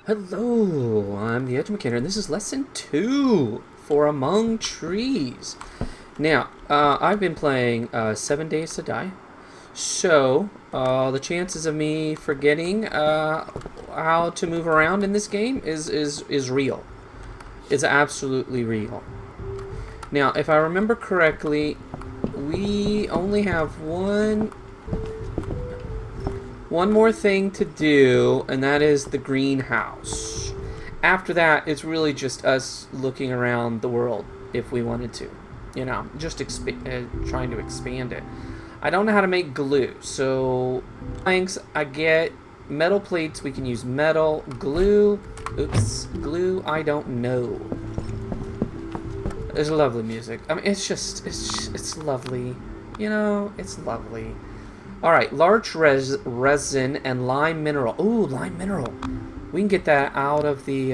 Hello, I'm the Edge Mechanic, and this is lesson 2 for Among Trees. Now, I've been playing 7 Days to Die, so the chances of me forgetting how to move around in this game is real. It's absolutely real. Now, if I remember correctly, we only have one more thing to do, and that is the greenhouse. After that, it's really just us looking around the world if we wanted to. You know, just trying to expand it. I don't know how to make glue, so planks, I get metal plates, we can use metal. Glue, glue, I don't know. There's lovely music. I mean, it's lovely. You know, it's lovely. Alright, large resin and lime mineral. Ooh, lime mineral. We can get that out of the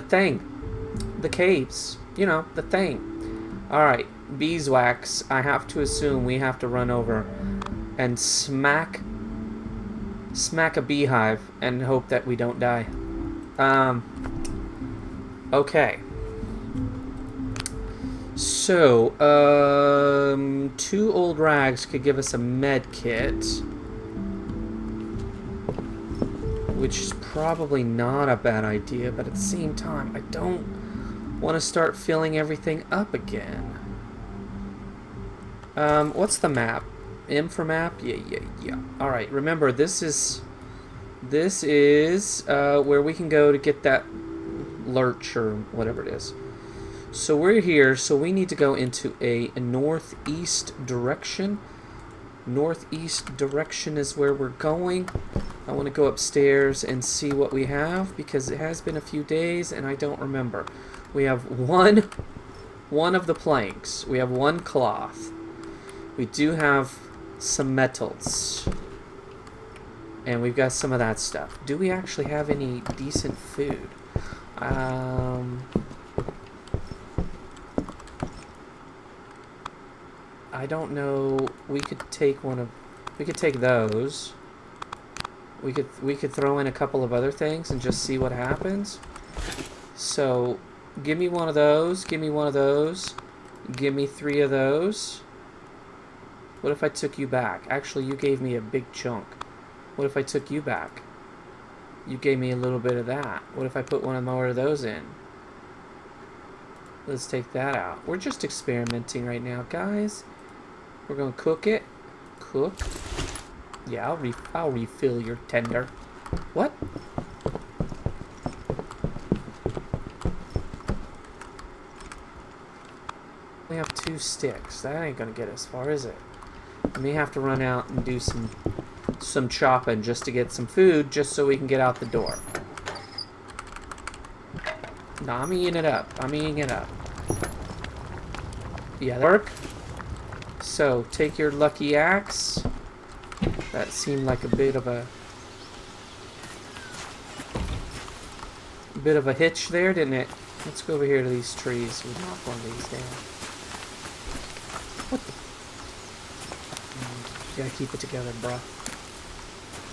thing. The caves. You know, the thing. Alright, beeswax. I have to assume we have to run over and smack a beehive and hope that we don't die. Okay. So, 2 old rags could give us a med kit, which is probably not a bad idea, but at the same time, I don't want to start filling everything up again. What's the map? M for map? Yeah. Alright, remember, this is where we can go to get that lurch or whatever it is. So we're here, so we need to go into a northeast direction. Northeast direction is where we're going. I want to go upstairs and see what we have, because it has been a few days and I don't remember. We have one of the planks. We have 1 cloth. We do have some metals. And we've got some of that stuff. Do we actually have any decent food? I don't know. We could take we could take those. We could throw in a couple of other things and just see what happens. So, give me one of those. Give me one of those. Give me 3 of those. What if I took you back? Actually, you gave me a big chunk. What if I took you back? You gave me a little bit of that. What if I put one more of those in? Let's take that out. We're just experimenting right now, guys. We're gonna cook it. Cook. Yeah, I'll refill your tender. What? We have 2 sticks. That ain't gonna get us far, is it? We may have to run out and do some chopping just to get some food, just so we can get out the door. No, I'm eating it up. I'm eating it up. Yeah, that work. So, take your lucky axe. That seemed like a bit of a hitch there, didn't it? Let's go over here to these trees. We'll knock one of these down. What the? You gotta keep it together, bruh.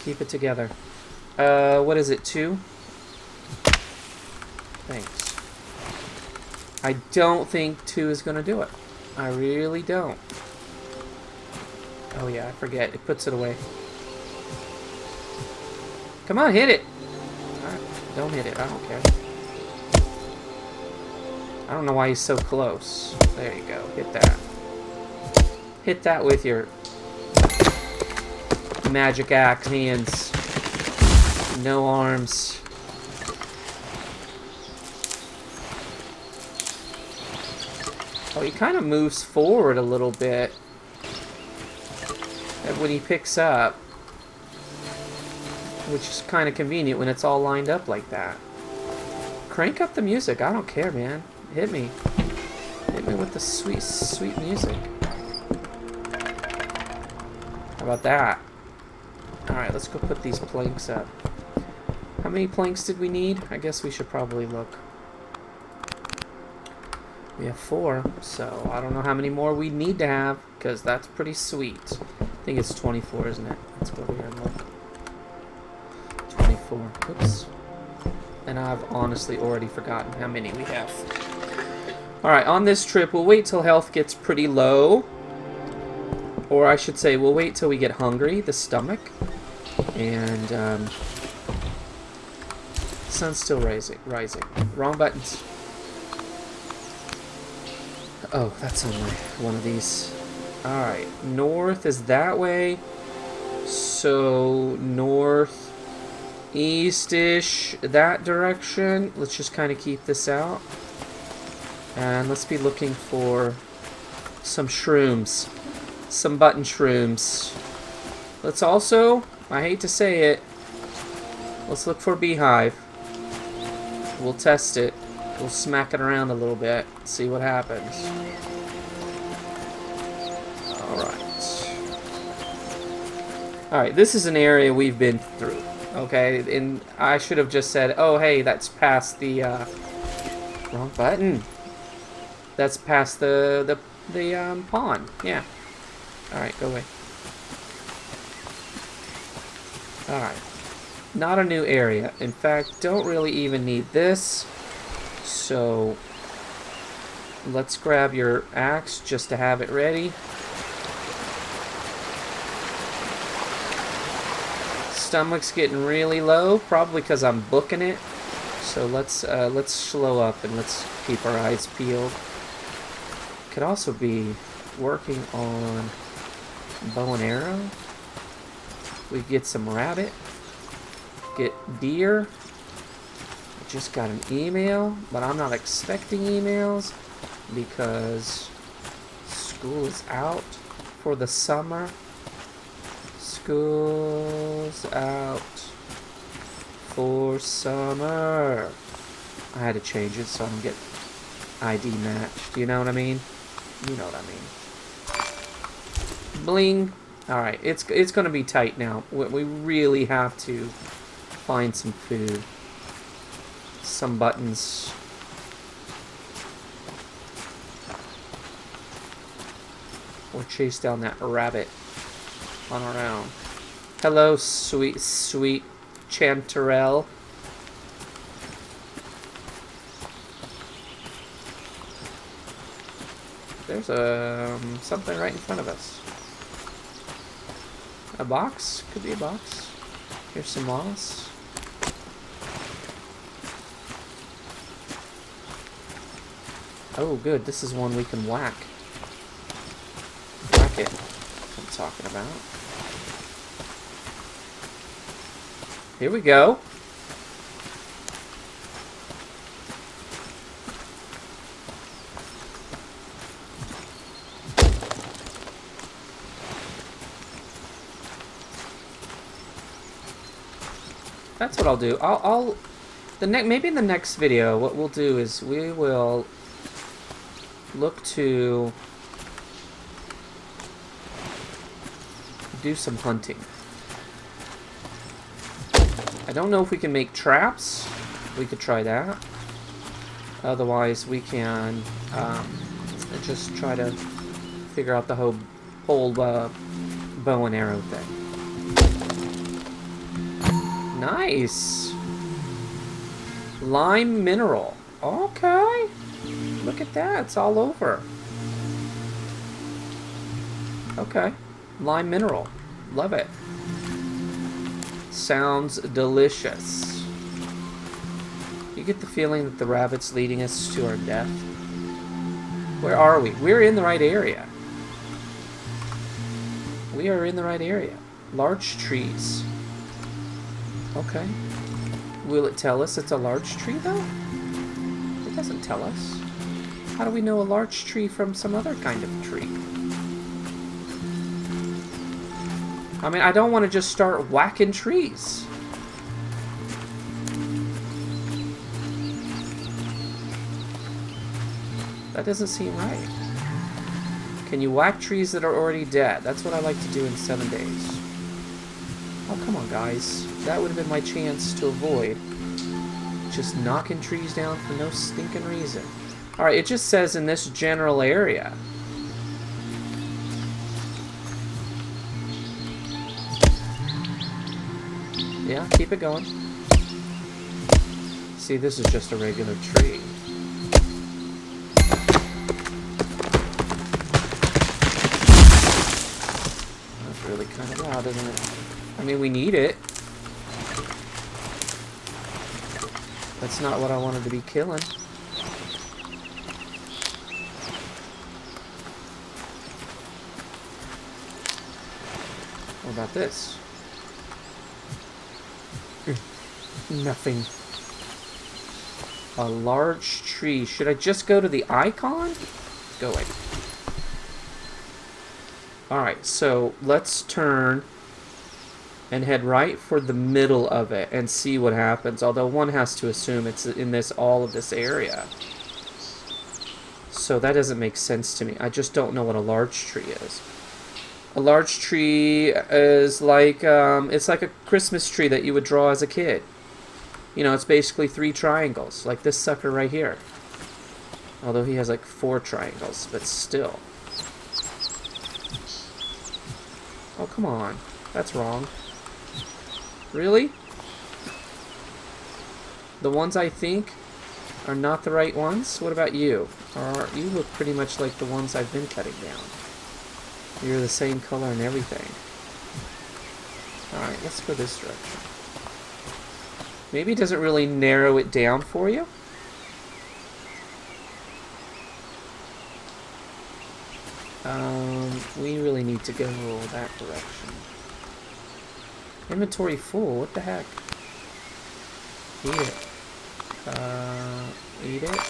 Keep it together. What is it, 2? Thanks. I don't think 2 is gonna do it. I really don't. Oh yeah, I forget. It puts it away. Come on, hit it! Alright, don't hit it. I don't care. I don't know why he's so close. There you go. Hit that. Hit that with your magic axe hands. No arms. Oh, he kind of moves forward a little bit. And when he picks up, which is kind of convenient when it's all lined up like that. Crank up the music. I don't care, man. Hit me. Hit me with the sweet, sweet music. How about that? Alright, let's go put these planks up. How many planks did we need? I guess we should probably look. We have 4, so I don't know how many more we need to have, because that's pretty sweet. I think it's 24, isn't it? Let's go over here and look. 24. Oops. And I've honestly already forgotten how many we have. Alright, on this trip, we'll wait till health gets pretty low. Or I should say, we'll wait till we get hungry, the stomach. And, sun's still rising. Wrong buttons. Oh, that's on one of these. Alright, north is that way. So, northeast-ish, that direction. Let's just kind of keep this out. And let's be looking for some shrooms. Some button shrooms. Let's also, I hate to say it, let's look for a beehive. We'll test it. We'll smack it around a little bit, see what happens. Alright, this is an area we've been through, okay? And I should have just said, oh, hey, that's past the, wrong button. That's past the pond, yeah. Alright, go away. Alright. Not a new area. In fact, don't really even need this. So, let's grab your axe just to have it ready. Stomach's getting really low, probably because I'm booking it. So let's slow up and let's keep our eyes peeled. Could also be working on bow and arrow. We get some rabbit. Get deer. I just got an email, but I'm not expecting emails because school is out for the summer. School's out for summer. I had to change it so I don't get ID matched. You know what I mean? You know what I mean. Bling. Alright, it's going to be tight now. We really have to find some food. Some buttons. Or chase down that rabbit on our own. Hello, sweet chanterelle. There's something right in front of us. A box? Could be a box. Here's some moss. Oh, good. This is one we can whack. Whack it. That's what I'm talking about. Here we go. That's what I'll do. Maybe in the next video, what we'll do is we will look to do some hunting. I don't know if we can make traps. We could try that. Otherwise, we can just try to figure out the whole bow and arrow thing. Nice. Lime mineral. Okay. Look at that. It's all over. Okay. Lime mineral. Love it. Sounds delicious. You get the feeling that the rabbit's leading us to our death. Where are we? We're in the right area. We are in the right area. Large trees. Okay. Will it tell us it's a large tree, though? It doesn't tell us. How do we know a large tree from some other kind of tree? I mean, I don't want to just start whacking trees. That doesn't seem right. Can you whack trees that are already dead? That's what I like to do in 7 days. Oh, come on, guys. That would have been my chance to avoid just knocking trees down for no stinking reason. Alright, it just says in this general area. Yeah, keep it going. See, this is just a regular tree. That's really kind of loud, isn't it? I mean, we need it. That's not what I wanted to be killing. What about this? Nothing. A large tree. Should I just go to the icon? Go away. Alright, so let's turn and head right for the middle of it and see what happens. Although one has to assume it's in all of this area. So that doesn't make sense to me. I just don't know what a large tree is. A large tree is like, it's like a Christmas tree that you would draw as a kid. You know, it's basically 3 triangles, like this sucker right here. Although he has like 4 triangles, but still. Oh, come on. That's wrong. Really? The ones I think are not the right ones? What about you? Or you look pretty much like the ones I've been cutting down. You're the same color and everything. Alright, let's go this direction. Maybe it doesn't really narrow it down for you. We really need to go that direction. Inventory full, what the heck? Eat it. Eat it.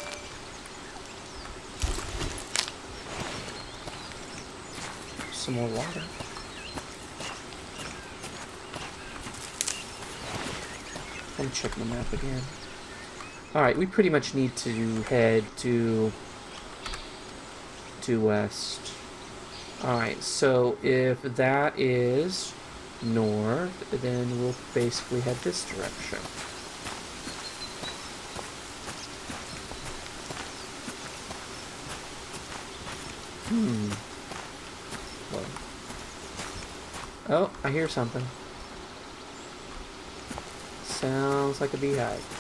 Some more water. Let me check the map again. Alright, we pretty much need to head to west. Alright, so if that is north, then we'll basically head this direction. Whoa. Oh, I hear something. Sounds like a beehive.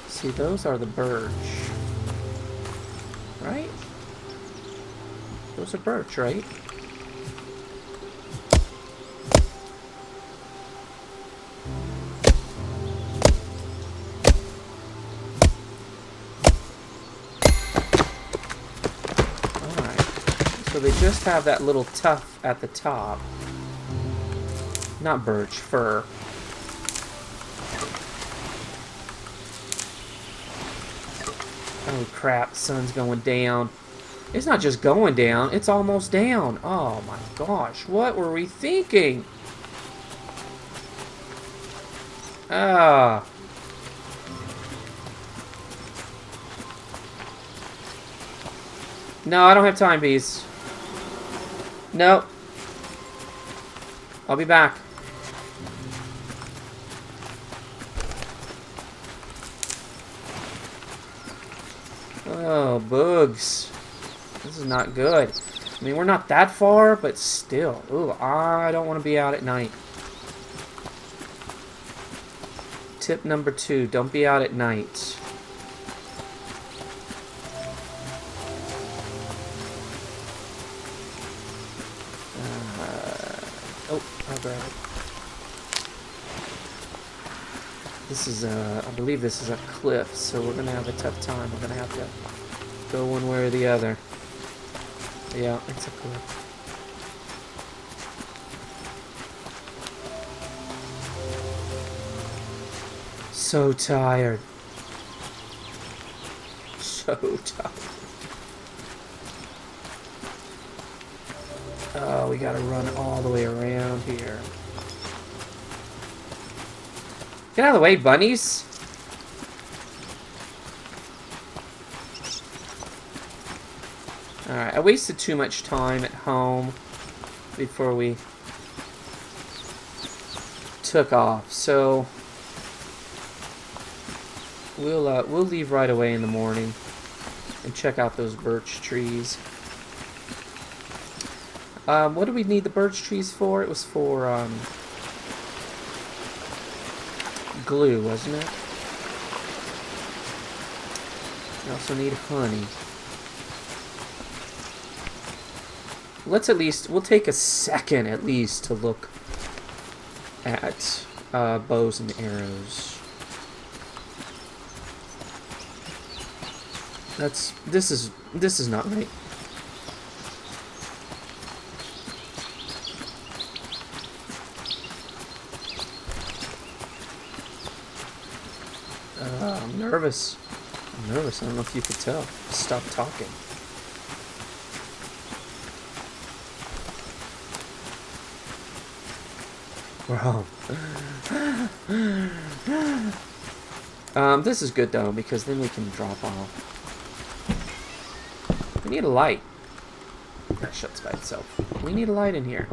See, those are the birch. Right? Those are birch, right? Alright. So they just have that little tuft at the top. Not birch, fir. Oh crap, the sun's going down. It's not just going down, it's almost down. Oh my gosh, what were we thinking? Ah. No, I don't have time, bees. Nope. I'll be back. Oh, bugs. This is not good. I mean, we're not that far, but still. Ooh, I don't want to be out at night. Tip number 2, don't be out at night. Oh, I'll grab it. This is I believe this is a cliff, so we're gonna have a tough time. We're gonna have to go one way or the other. Yeah, it's a cliff. So tired. So tired. Oh, we gotta run all the way around here. Get out of the way, bunnies! Alright, I wasted too much time at home before we took off. So we'll leave right away in the morning and check out those birch trees. What do we need the birch trees for? It was for glue, wasn't it? We also need honey. We'll take a second at least to look at bows and arrows. This is not right. I'm nervous. I'm nervous. I don't know if you could tell. Stop talking. Bro. This is good though, because then we can drop off. We need a light. That shuts by itself. We need a light in here.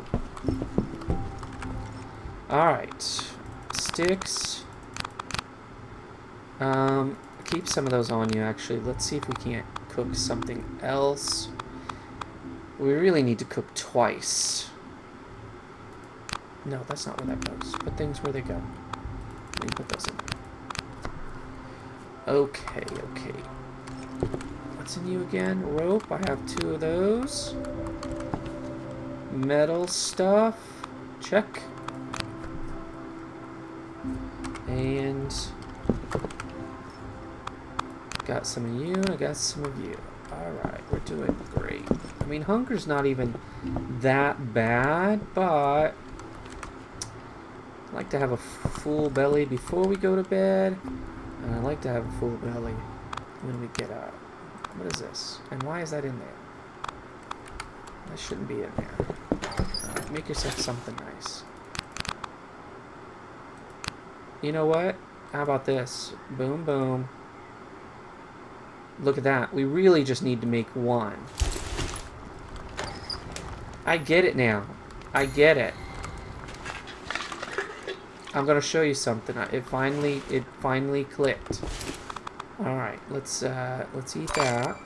Alright. Sticks. Keep some of those on you, actually. Let's see if we can't cook something else. We really need to cook twice. No, that's not where that goes. Put things where they go. Let me put those in there. Okay, okay. What's in you again? Rope. I have 2 of those. Metal stuff. Check. And got some of you, and I got some of you. Alright, we're doing great. I mean, hunger's not even that bad, but I like to have a full belly before we go to bed, and I like to have a full belly when we get up. What is this? And why is that in there? That shouldn't be in there. Make yourself something nice. You know what? How about this? Boom, boom. Look at that. We really just need to make 1. I get it now. I get it. I'm gonna show you something. It finally clicked. All right, let's eat that.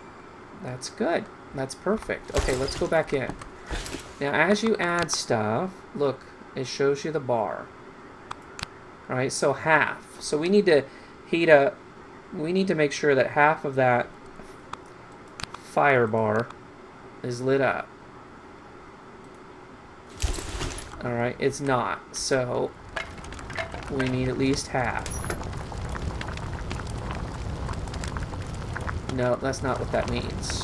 That's good. That's perfect. Okay, let's go back in. Now, as you add stuff, look, it shows you the bar. All right, so half. So we need to heat up. We need to make sure that half of that fire bar is lit up. All right, it's not. So we need at least half. No, that's not what that means.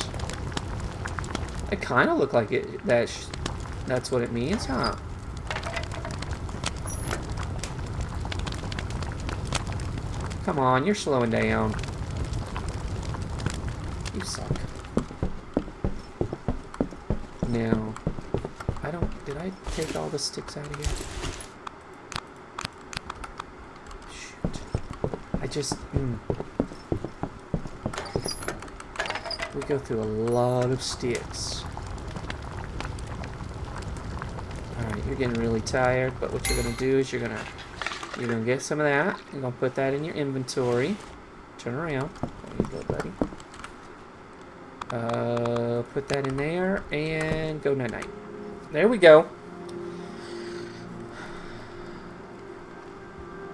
It kind of looked like it. That's what it means, huh? Come on, you're slowing down. You suck. Now, did I take all the sticks out of here? Shoot. I just, we go through a lot of sticks. Alright, you're getting really tired, but what you're gonna do is you're gonna get some of that. You're gonna put that in your inventory. Turn around. There you go, buddy. Put that in there and go night-night. There we go.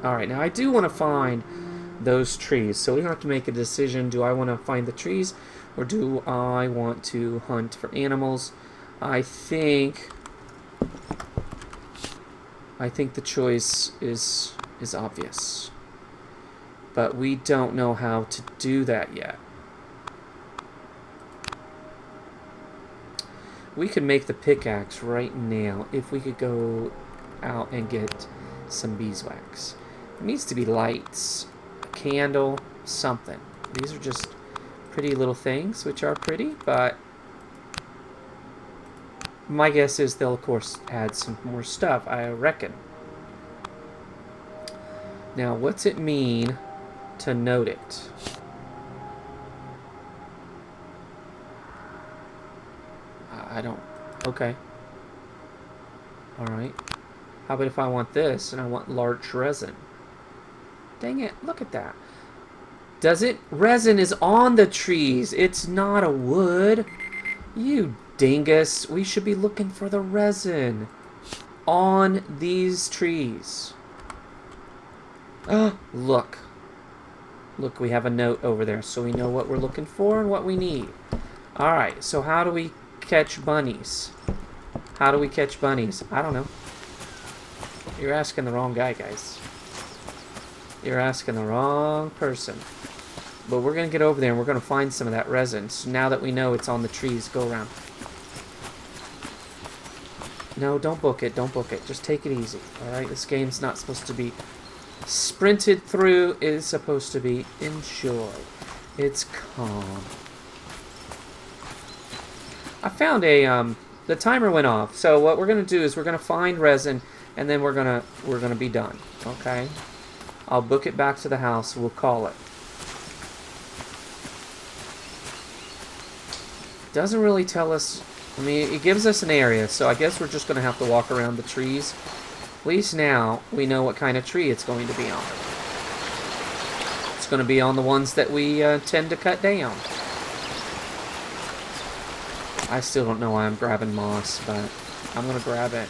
Alright, now I do want to find those trees. So we have to make a decision. Do I want to find the trees or do I want to hunt for animals? I think the choice is obvious. But we don't know how to do that yet. We could make the pickaxe right now if we could go out and get some beeswax. It needs to be lights, a candle, something. These are just pretty little things, which are pretty, but my guess is they'll, of course, add some more stuff, I reckon. Now, what's it mean to note it? I don't... Okay. Alright. How about if I want this and I want large resin? Dang it, look at that. Does it? Resin is on the trees. It's not a wood. You dingus. We should be looking for the resin on these trees. Oh, look. Look, we have a note over there, so we know what we're looking for and what we need. Alright, so how do we catch bunnies? How do we catch bunnies? I don't know. You're asking the wrong guy, guys. You're asking the wrong person. But we're going to get over there and we're going to find some of that resin. So now that we know it's on the trees, go around. No, don't book it. Don't book it. Just take it easy. Alright? This game's not supposed to be sprinted through. It is supposed to be enjoyed. It's calm. I found a, the timer went off. So what we're going to do is we're going to find resin and then we're going to be done. Okay? I'll book it back to the house. We'll call it. Doesn't really tell us. I mean, it gives us an area, so I guess we're just going to have to walk around the trees. At least now we know what kind of tree it's going to be on. It's going to be on the ones that we tend to cut down. I still don't know why I'm grabbing moss, but I'm going to grab it.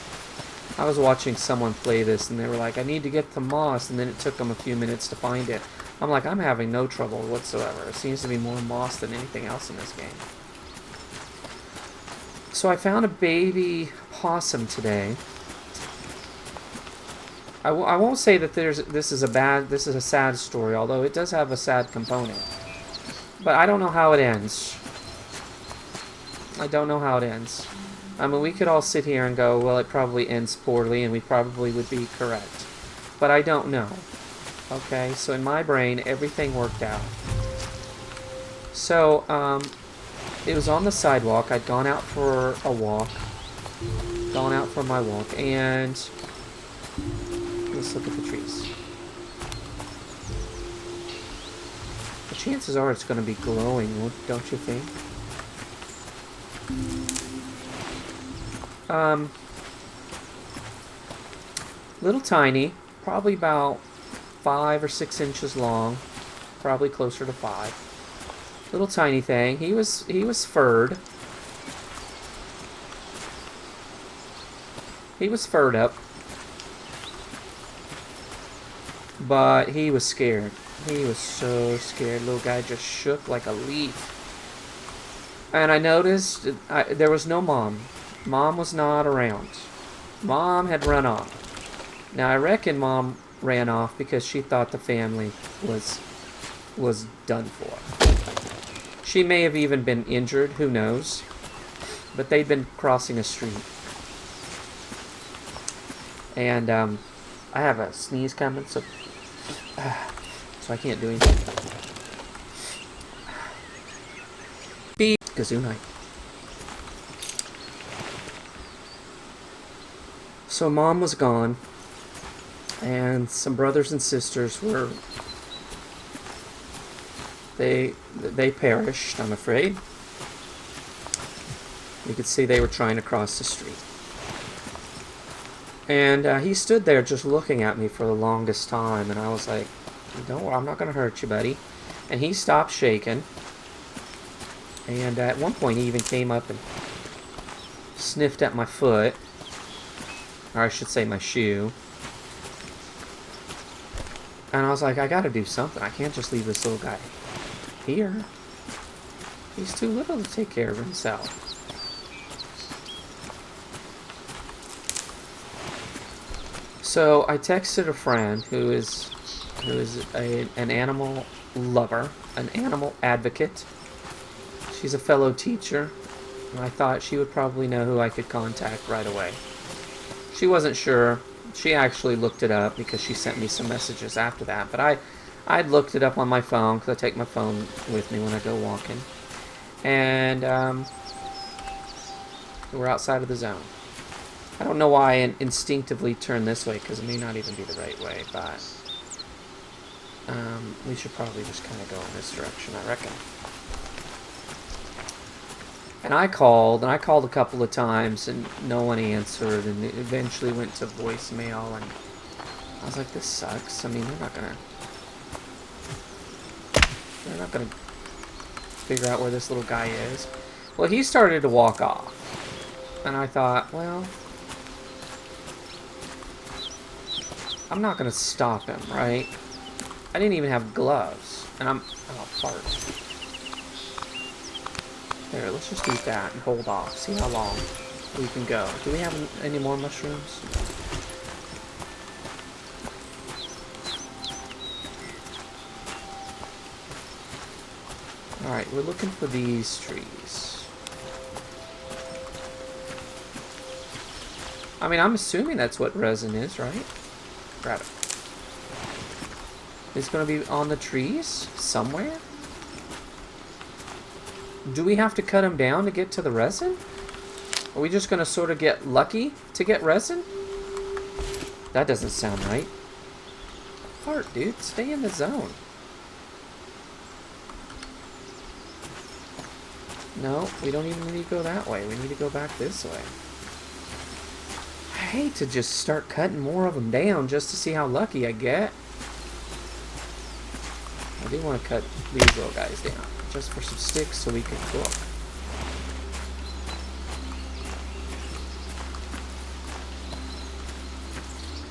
I was watching someone play this, and they were like, I need to get the moss, and then it took them a few minutes to find it. I'm like, I'm having no trouble whatsoever. It seems to be more moss than anything else in this game. So I found a baby possum today. I won't say that this is a sad story, although it does have a sad component. But I don't know how it ends. I don't know how it ends. I mean, we could all sit here and go, well, it probably ends poorly, and we probably would be correct. But I don't know. Okay, so in my brain, everything worked out. So, it was on the sidewalk. I'd gone out for a walk. Gone out for my walk. And let's look at the trees. The chances are it's going to be glowing, don't you think? Little tiny. Probably about 5 or 6 inches long. Probably closer to 5. Little tiny thing. He was furred. He was furred up. But he was scared. He was so scared. Little guy just shook like a leaf. And I noticed there was no mom. Mom was not around. Mom had run off. Now I reckon Mom ran off because she thought the family was done for. She may have even been injured, who knows. But they'd been crossing a street. And I have a sneeze coming, so I can't do anything. Beep. Kazoo night. So Mom was gone. And some brothers and sisters were... They perished, I'm afraid. You could see they were trying to cross the street. And he stood there just looking at me for the longest time. And I was like, don't worry, I'm not going to hurt you, buddy. And he stopped shaking. And at one point he even came up and sniffed at my foot. Or I should say my shoe. And I was like, I got to do something. I can't just leave this little guy here. He's too little to take care of himself. So I texted a friend who is an animal lover, an animal advocate. She's a fellow teacher, and I thought she would probably know who I could contact right away. She wasn't sure. She actually looked it up because she sent me some messages after that. But I'd looked it up on my phone because I take my phone with me when I go walking. And we're outside of the zone. I don't know why I instinctively turned this way because it may not even be the right way. But we should probably just kind of go in this direction, I reckon. And I called a couple of times, and no one answered, and it eventually went to voicemail, and I was like, this sucks. I mean, they're not gonna figure out where this little guy is. Well, he started to walk off, and I thought, well, I'm not gonna stop him, right? I didn't even have gloves, and I'm a fart. There, let's just eat that and hold off. See how long we can go. Do we have any more mushrooms? Alright, we're looking for these trees. I mean, I'm assuming that's what resin is, right? Grab it. It's gonna be on the trees somewhere? Do we have to cut them down to get to the resin? Are we just gonna sort of get lucky to get resin? That doesn't sound right. Fart, dude. Stay in the zone. No, we don't even need to go that way. We need to go back this way. I hate to just start cutting more of them down just to see how lucky I get. I do want to cut these little guys down just for some sticks so we can cook.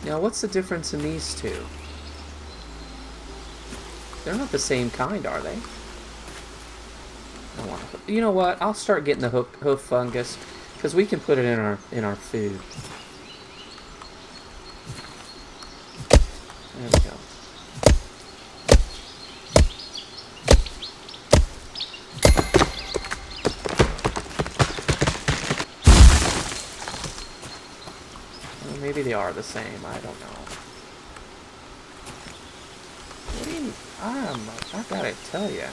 Now, what's the difference in these two? They're not the same kind, are they? I want to, you know what? I'll start getting the hoof fungus because we can put it in our food. There we go. Well, maybe they are the same. I don't know. What do you? I gotta tell you.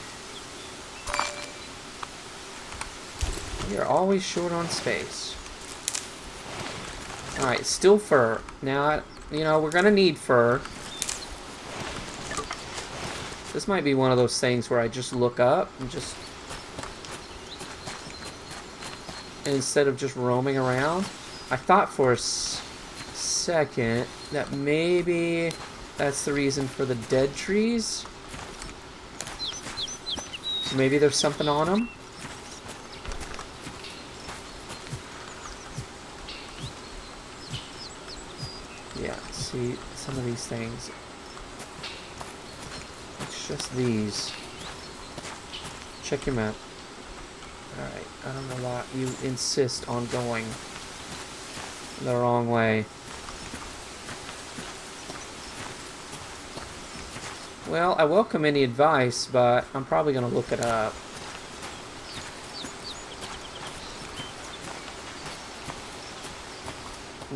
You're always short on space. Alright, still fur. Now, you know, we're gonna need fur. This might be one of those things where I just look up and just... instead of just roaming around. I thought for a second that maybe that's the reason for the dead trees. So maybe there's something on them. Yeah, see, some of these things, it's just these. Check your map. Alright, I don't know why you insist on going the wrong way. Well, I welcome any advice, but I'm probably going to look it up.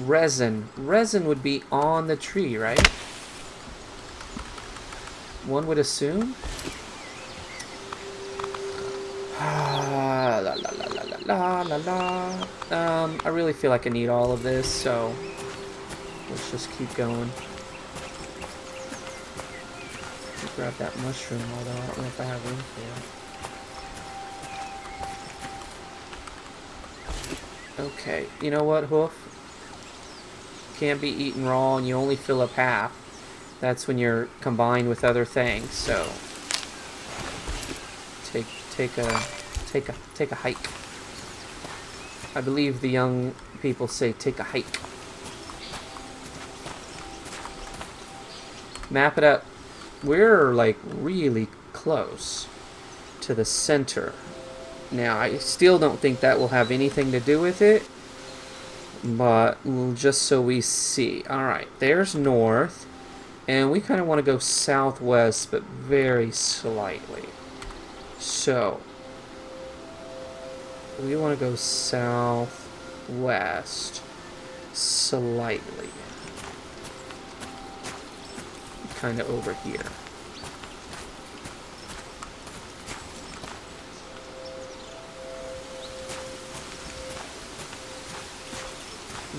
Resin. Resin would be on the tree, right? One would assume. La la la la la la la. I really feel like I need all of this, so let's just keep going. Grab that mushroom, although I don't know if I have room for it. Okay, you know what, Hoof? Can't be eaten raw, and you only fill up half. That's when you're combined with other things. So take a hike. I believe the young people say take a hike. Map it up. We're like really close to the center. Now, I still don't think that will have anything to do with it. But just so we see. Alright, there's north. And we kind of want to go southwest, but very slightly. So, we want to go southwest slightly. Kind of over here.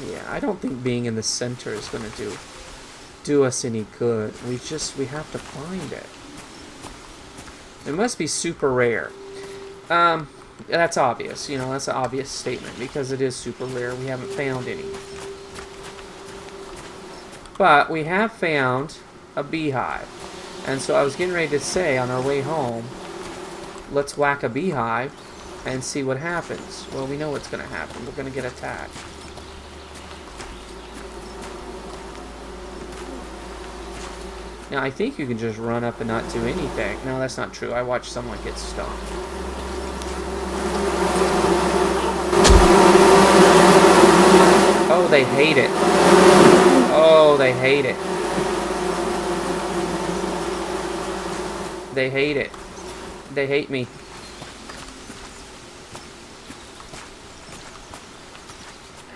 Yeah, I don't think being in the center is going to do us any good. We have to find it. It must be super rare. That's obvious, you know, that's an obvious statement because it is super rare. We haven't found any. But we have found a beehive. And so I was getting ready to say on our way home, let's whack a beehive and see what happens. Well, we know what's going to happen. We're going to get attacked. Now, I think you can just run up and not do anything. No, that's not true. I watched someone get stung. Oh, they hate it. Oh, they hate it. They hate it. They hate me.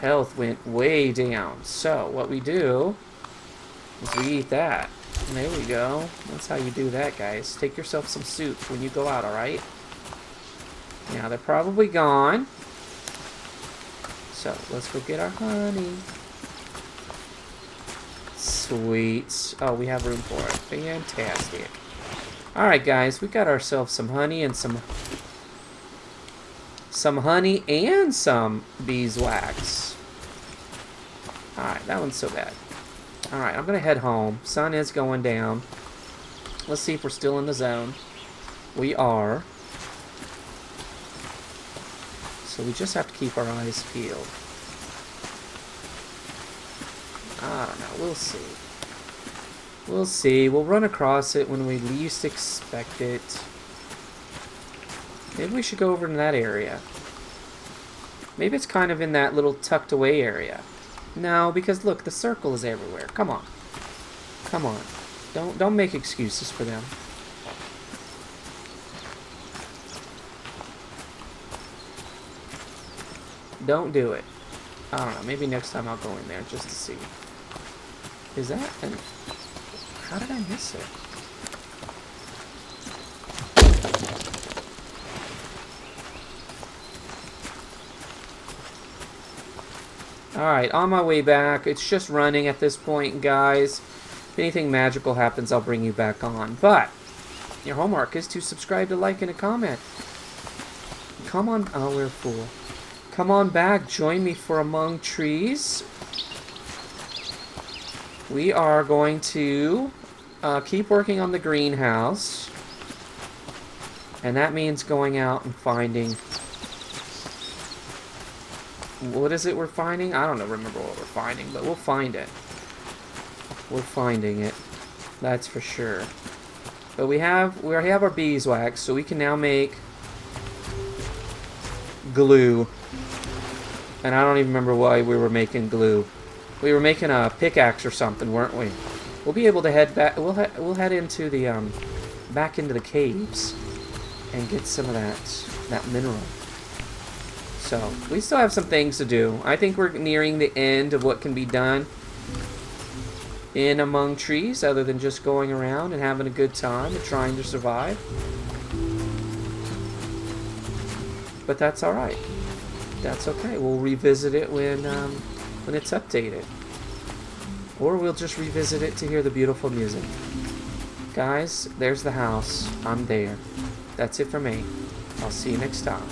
Health went way down. So, what we do is we eat that. And there we go. That's how you do that, guys. Take yourself some soup when you go out, alright? Now, they're probably gone. So, let's go get our honey. Sweet. Oh, we have room for it. Fantastic. Alright, guys. We got ourselves some honey and some honey and some beeswax. Alright, that one's so bad. Alright, I'm going to head home. Sun is going down. Let's see if we're still in the zone. We are. So we just have to keep our eyes peeled. I don't know. We'll see. We'll see. We'll run across it when we least expect it. Maybe we should go over in that area. Maybe it's kind of in that little tucked away area. No, because look, the circle is everywhere. Come on. Come on. Don't make excuses for them. Don't do it. I don't know. Maybe next time I'll go in there just to see. Is that an... How did I miss it? Alright, on my way back. It's just running at this point, guys. If anything magical happens, I'll bring you back on. But, your homework is to subscribe, to like, and a comment. Come on. Oh, we're full. Come on back. Join me for Among Trees. We are going to keep working on the greenhouse. And that means going out and finding... What is it we're finding? I don't know, remember what we're finding, but we'll find it. We're finding it. That's for sure. But we already have our beeswax, so we can now make glue. And I don't even remember why we were making glue. We were making a pickaxe or something, weren't we? We'll be able to head back. We'll head into the back into the caves and get some of that mineral. So, we still have some things to do. I think we're nearing the end of what can be done in Among Trees, other than just going around and having a good time and trying to survive. But that's alright. That's okay. We'll revisit it when it's updated. Or we'll just revisit it to hear the beautiful music. Guys, there's the house. I'm there. That's it for me. I'll see you next time.